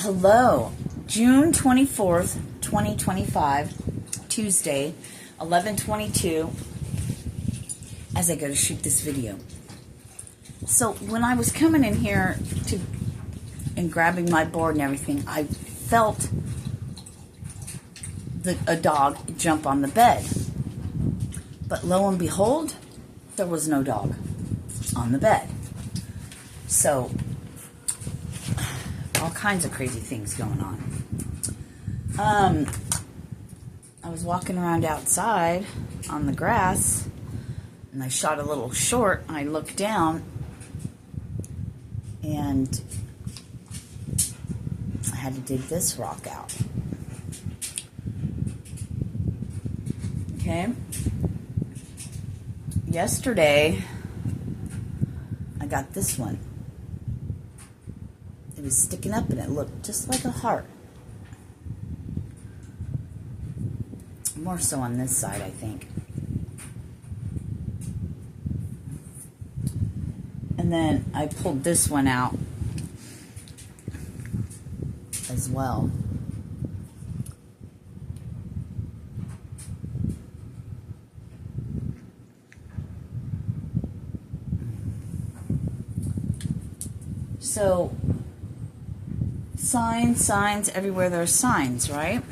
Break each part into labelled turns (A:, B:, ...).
A: Hello, June 24th, 2025, Tuesday, 11:22, as I go to shoot this video. So when I was coming in here and grabbing my board and everything, I felt a dog jump on the bed. But lo and behold, there was no dog on the bed. So all kinds of crazy things going on. I was walking around outside on the grass, and I shot a little short, and I looked down, and I had to dig this rock out. Okay? Yesterday, I got this one. It was sticking up and it looked just like a heart. More so on this side, I think. And then I pulled this one out as well. So, signs, everywhere there are signs, right?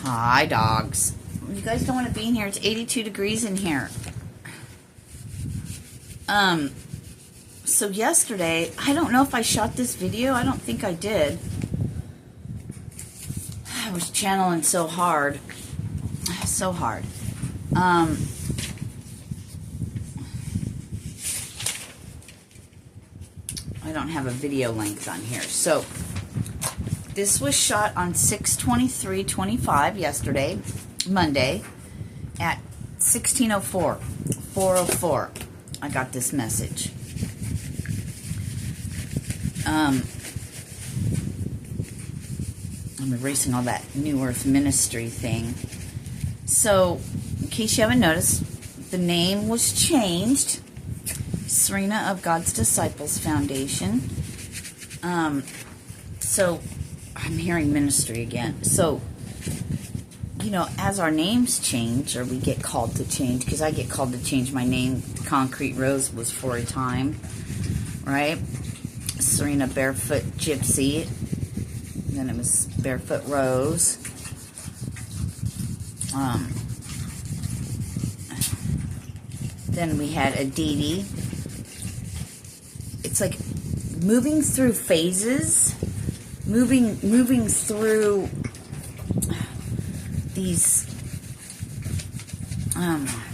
A: Hi, dogs. You guys don't want to be in here. It's 82 degrees in here. So yesterday, I don't know if I shot this video. I don't think I did. I was channeling so hard. So hard. I don't have a video length on here. So, this was shot on 6/23/25 yesterday, Monday, at 16:04, 4:04. I got this message. I'm erasing all that New Earth Ministry thing. So, in case you haven't noticed, the name was changed. Sirena of God's Disciples Foundation. So, I'm hearing ministry again. So, you know, as our names change, or we get called to change, because I get called to change my name. Concrete Rose was for a time, right? Sirena Barefoot Gypsy. Then it was Barefoot Rose. Then we had Aditi. It's like moving through phases, moving through these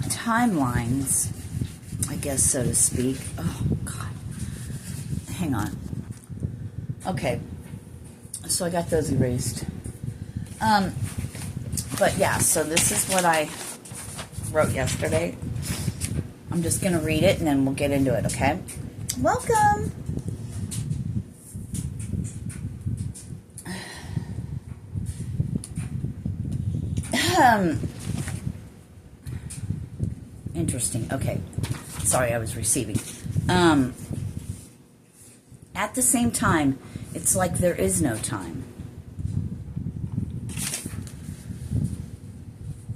A: timelines, I guess, so to speak. Oh, God. Hang on. Okay. So I got those erased. But yeah, so this is what I wrote yesterday. I'm just going to read it and then we'll get into it, okay? Welcome! Interesting. Okay. Sorry, I was receiving. At the same time, it's like there is no time.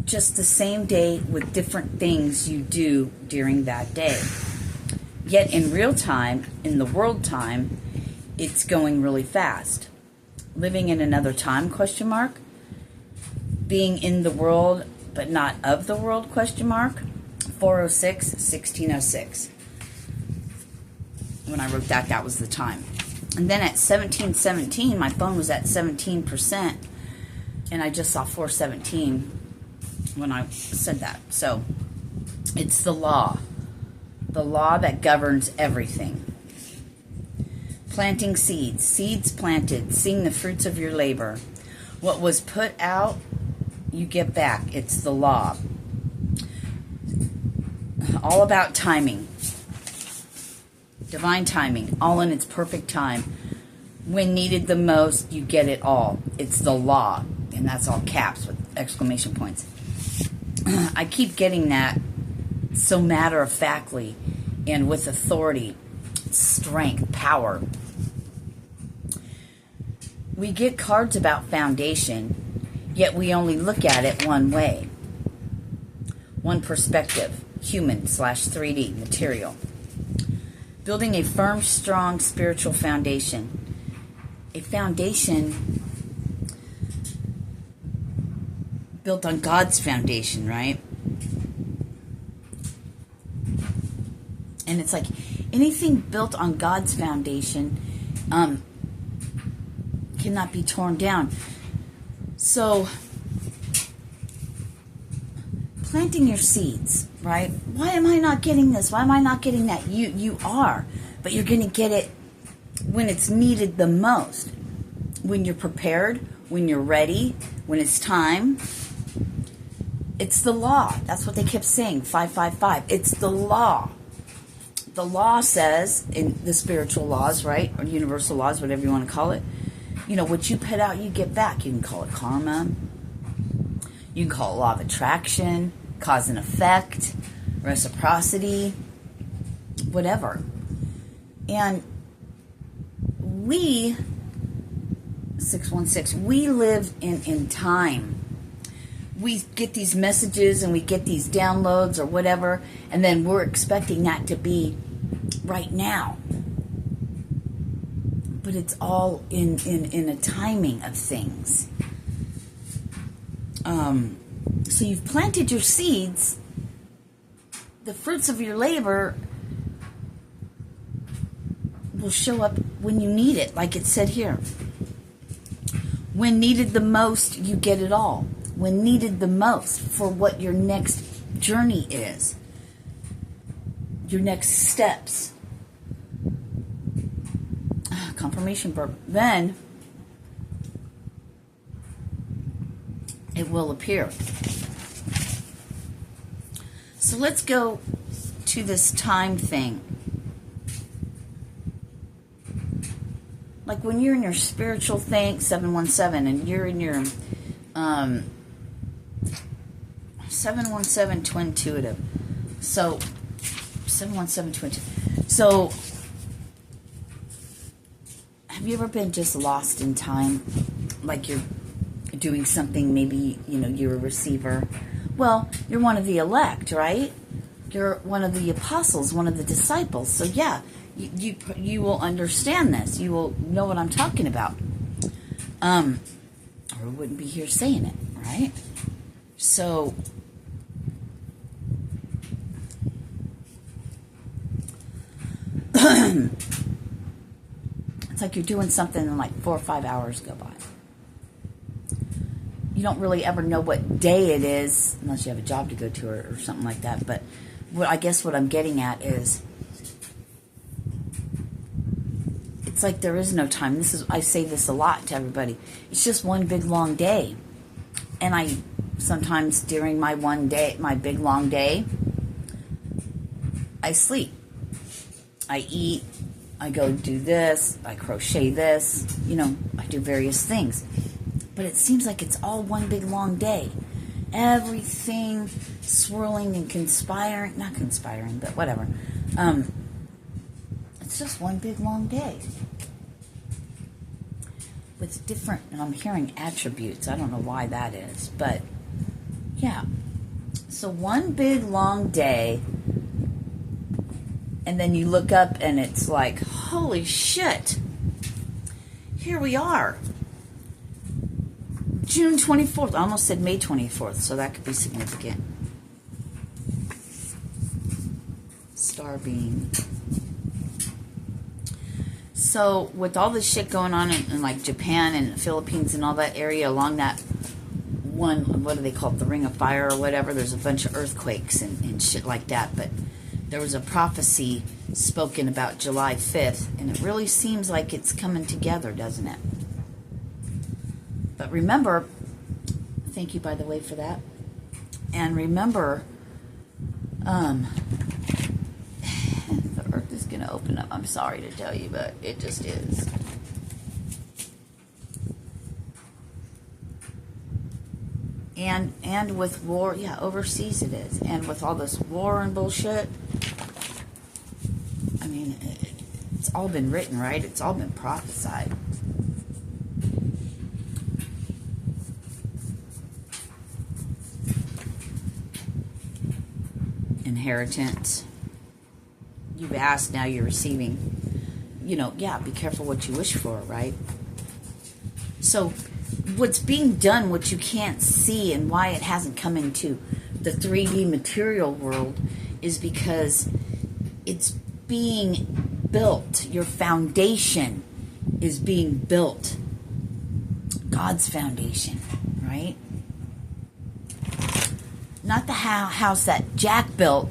A: Just the same day with different things you do during that day. Yet in real time, in the world time, it's going really fast. Living in another time, question mark? Being in the world, but not of the world, question mark? 4:06, 16:06. When I wrote that, that was the time. And then at 17:17, my phone was at 17%, and I just saw 4:17 when I said that. So, it's the law that governs everything. Planting seeds, seeds planted, seeing the fruits of your labor. What was put out, you get back. It's the law. All about timing. Divine timing, all in its perfect time. When needed the most, you get it all. It's the law. And that's all caps with exclamation points. I keep getting that so matter-of-factly and with authority, strength, power. We get cards about foundation, yet we only look at it one way. One perspective, human/3D, material. Building a firm, strong spiritual foundation. A foundation built on God's foundation, right? And it's like anything built on God's foundation cannot be torn down. So, planting your seeds, right? Why am I not getting this? Why am I not getting that? You are, but you're going to get it when it's needed the most. When you're prepared, when you're ready, when it's time. It's the law. That's what they kept saying, 555. It's the law. The law says, in the spiritual laws, right, or universal laws, whatever you want to call it, what you put out, you get back. You can call it karma. You can call it law of attraction, cause and effect, reciprocity, whatever. And we, 616, we live in time. We get these messages and we get these downloads or whatever, and then we're expecting that to be right now. But it's all in a timing of things. So you've planted your seeds. The fruits of your labor will show up when you need it, like it said here. When needed the most, you get it all. When needed the most for what your next journey is. Your next steps. Confirmation verb. Then it will appear. So let's go to this time thing. Like when you're in your spiritual thing, 717, and you're in your 717 twin intuitive. So 717 twin intuitive. So have you ever been just lost in time? Like you're doing something, maybe, you're a receiver. Well, you're one of the elect, right? You're one of the apostles, one of the disciples. So yeah, you will understand this. You will know what I'm talking about. Or we wouldn't be here saying it, right? So it's like you're doing something and like 4 or 5 hours go by. You don't really ever know what day it is unless you have a job to go to or something like that. But I guess what I'm getting at is it's like there is no time. I say this a lot to everybody. It's just one big long day. And I sometimes during my big long day, I sleep. I eat. I go do this. I crochet this. I do various things. But it seems like it's all one big long day. Everything swirling and conspiring. Not conspiring, but whatever. It's just one big long day. With different, and I'm hearing attributes. I don't know why that is. But, yeah. So one big long day. And then you look up and it's like, holy shit. Here we are. June 24th. I almost said May 24th, so that could be significant. Star being. So, with all this shit going on in like Japan and the Philippines and all that area along that one, what do they call it, the Ring of Fire or whatever, there's a bunch of earthquakes and shit like that. But there was a prophecy spoken about July 5th, and it really seems like it's coming together, doesn't it? But remember, thank you, by the way, for that. And remember, the earth is going to open up. I'm sorry to tell you, but it just is. And with war, yeah, overseas it is. And with all this war and bullshit, I mean, it's all been written, right? It's all been prophesied. inheritance. You've asked, now you're receiving. You know, yeah, be careful what you wish for, right? So what's being done, what you can't see, and why it hasn't come into the 3D material world is because it's being built. Your foundation is being built. God's foundation, right? Not the house that Jack built,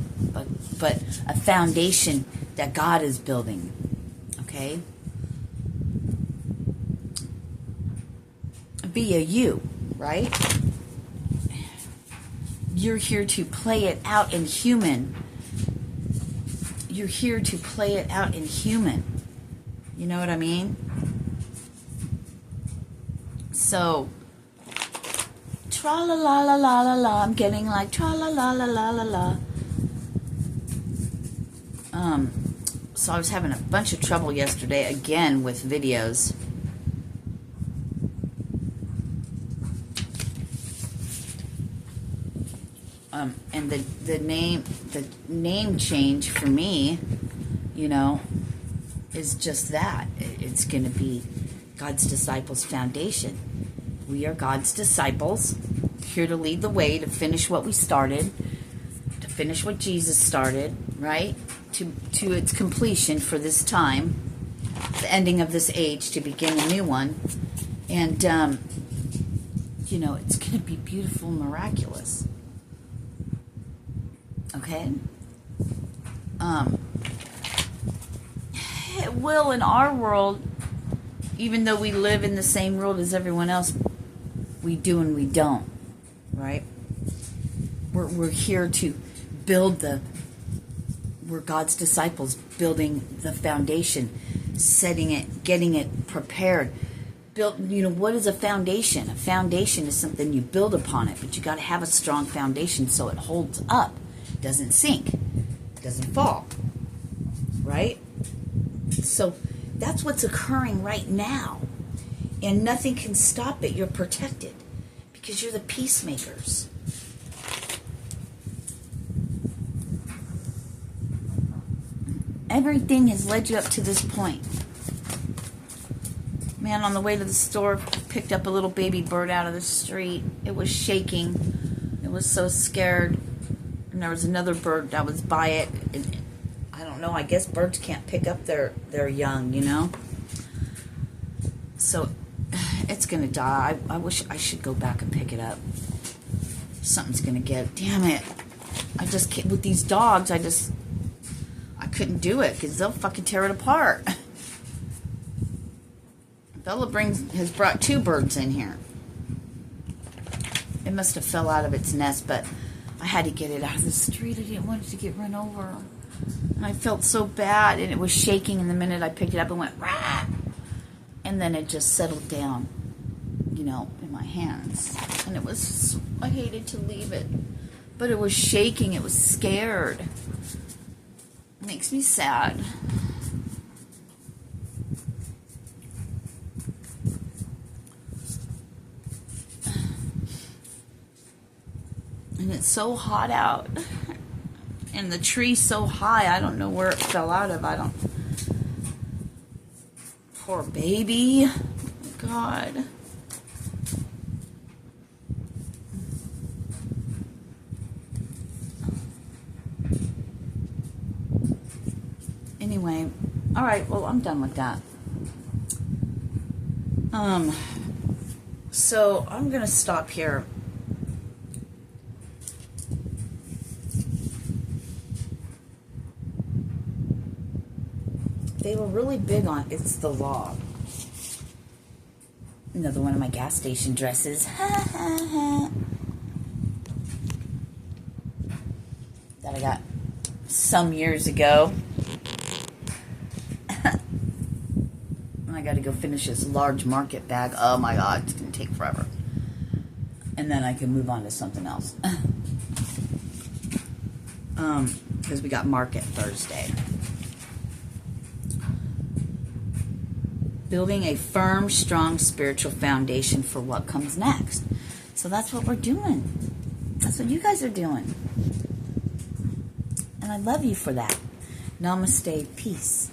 A: but a foundation that God is building. Okay? Via you, right? You're here to play it out in human. You're here to play it out in human. You know what I mean? So, tra-la-la-la-la-la-la. I'm getting like tra-la-la-la-la-la-la. So I was having a bunch of trouble yesterday, again, with videos. And the name change for me, you know, is just that. It's going to be God's Disciples Foundation. We are God's disciples, here to lead the way, to finish what we started, to finish what Jesus started, right? To its completion for this time, the ending of this age, to begin a new one. And, you know, it's going to be beautiful and miraculous. Okay? It will in our world, even though we live in the same world as everyone else, we do and we don't, right? We're here to build we're God's disciples, building the foundation, setting it, getting it prepared. You know, what is a foundation? A foundation is something you build upon it, but you got to have a strong foundation so it holds up, doesn't sink, doesn't fall, right? So that's what's occurring right now, and nothing can stop it. You're protected because you're the peacemakers. Everything has led you up to this point. Man, on the way to the store, picked up a little baby bird out of the street. It was shaking. It was so scared. And there was another bird that was by it. And I don't know, I guess birds can't pick up their young, you know? So, it's going to die. I wish I should go back and pick it up. Something's going to get it. Damn it. I just can't, with these dogs, I couldn't do it because they'll fucking tear it apart. Bella has brought 2 birds in here. It must have fell out of its nest, but I had to get it out of the street. I didn't want it to get run over. And I felt so bad, and it was shaking, and the minute I picked it up, it went, rah! And then it just settled down, you know, in my hands. And it was, I hated to leave it. But it was shaking, it was scared. It makes me sad. And it's so hot out. And the tree's so high, I don't know where it fell out of. Poor baby. God. Anyway, all right, well, I'm done with that. So I'm going to stop here. They were really big on it's the law. Another one of my gas station dresses. That I got some years ago. I got to go finish this large market bag. Oh my God, it's going to take forever. And then I can move on to something else. Because we got market Thursday. Building a firm, strong spiritual foundation for what comes next. So that's what we're doing. That's what you guys are doing. And I love you for that. Namaste. Peace.